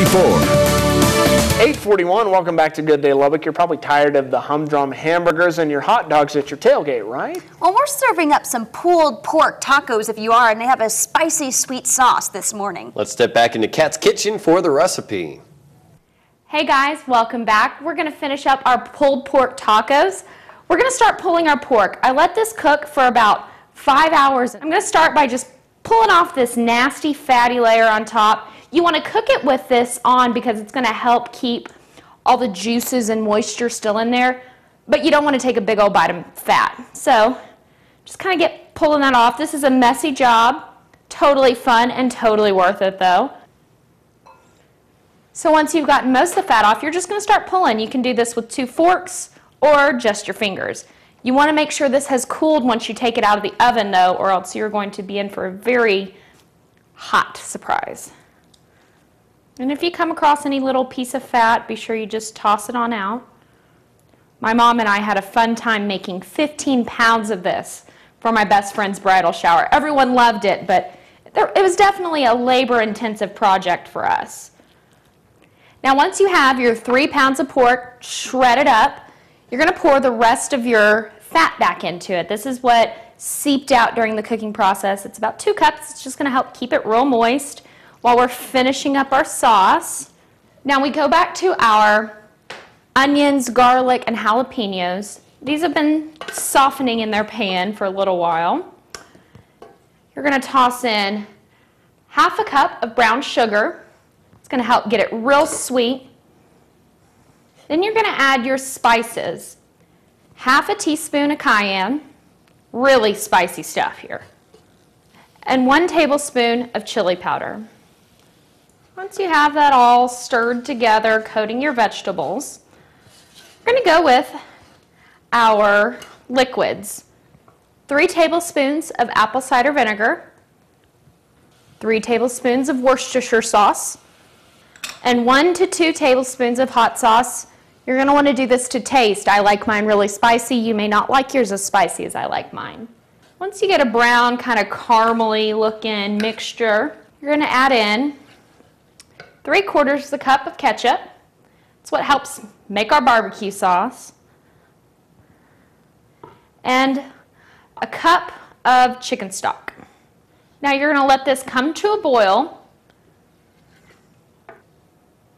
8:41, welcome back to Good Day Lubbock. You're probably tired of the humdrum hamburgers and your hot dogs at your tailgate, right? Well, we're serving up some pulled pork tacos if you are, and they have a spicy sweet sauce this morning. Let's step back into Kat's kitchen for the recipe. Hey guys, welcome back. We're gonna finish up our pulled pork tacos. We're gonna start pulling our pork. I let this cook for about 5 hours. I'm gonna start by just pulling off this nasty fatty layer on top. You want to cook it with this on because it's going to help keep all the juices and moisture still in there, but you don't want to take a big old bite of fat. So just kind of get pulling that off. This is a messy job, totally fun and totally worth it though. So once you've gotten most of the fat off, you're just going to start pulling. You can do this with 2 forks or just your fingers. You want to make sure this has cooled once you take it out of the oven though, or else you're going to be in for a very hot surprise. And if you come across any little piece of fat, be sure you just toss it on out. My mom and I had a fun time making 15 pounds of this for my best friend's bridal shower. Everyone loved it, but it was definitely a labor-intensive project for us. Now once you have your 3 pounds of pork shredded up, you're going to pour the rest of your fat back into it. This is what seeped out during the cooking process. It's about 2 cups. It's just going to help keep it real moist while we're finishing up our sauce. Now we go back to our onions, garlic, and jalapenos. These have been softening in their pan for a little while. You're going to toss in ½ cup of brown sugar. It's going to help get it real sweet. Then you're going to add your spices. ½ teaspoon of cayenne, really spicy stuff here, and 1 tablespoon of chili powder. Once you have that all stirred together, coating your vegetables, we're going to go with our liquids. 3 tablespoons of apple cider vinegar, 3 tablespoons of Worcestershire sauce, and 1 to 2 tablespoons of hot sauce. You're going to want to do this to taste. I like mine really spicy. You may not like yours as spicy as I like mine. Once you get a brown, kind of caramely looking mixture, you're going to add in 3/4 cup of ketchup. It's what helps make our barbecue sauce. And a cup of chicken stock. Now you're going to let this come to a boil.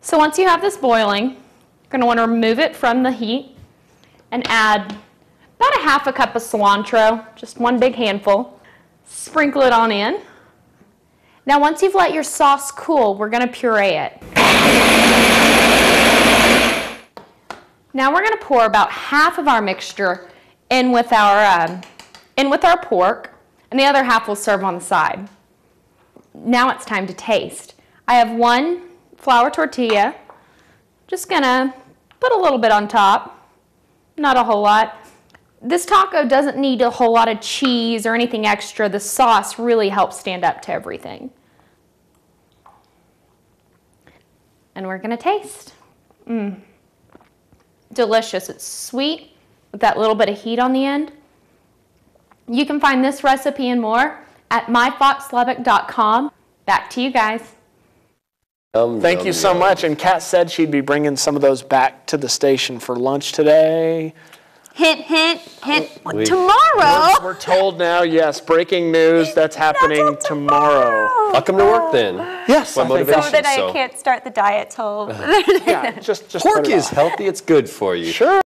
So once you have this boiling, you're going to want to remove it from the heat and add about ½ cup of cilantro, just 1 big handful. Sprinkle it on in. Now once you've let your sauce cool, we're going to puree it. Now we're going to pour about half of our mixture in with our pork, and the other half we'll serve on the side. Now it's time to taste. I have 1 flour tortilla. Just going to put a little bit on top, not a whole lot. This taco doesn't need a whole lot of cheese or anything extra. The sauce really helps stand up to everything. And we're going to taste. Delicious. It's sweet with that little bit of heat on the end. You can find this recipe and more at myfoxlubbock.com. Back to you guys. Thank you so much. And Kat said she'd be bringing some of those back to the station for lunch today. Hint, hint, hint. Tomorrow. We're told now, yes, breaking news, that's happening tomorrow. I'll come to work then. Yes. My motivation. So that I can't start the diet till... Yeah, just Pork is healthy. It's good for you. Sure.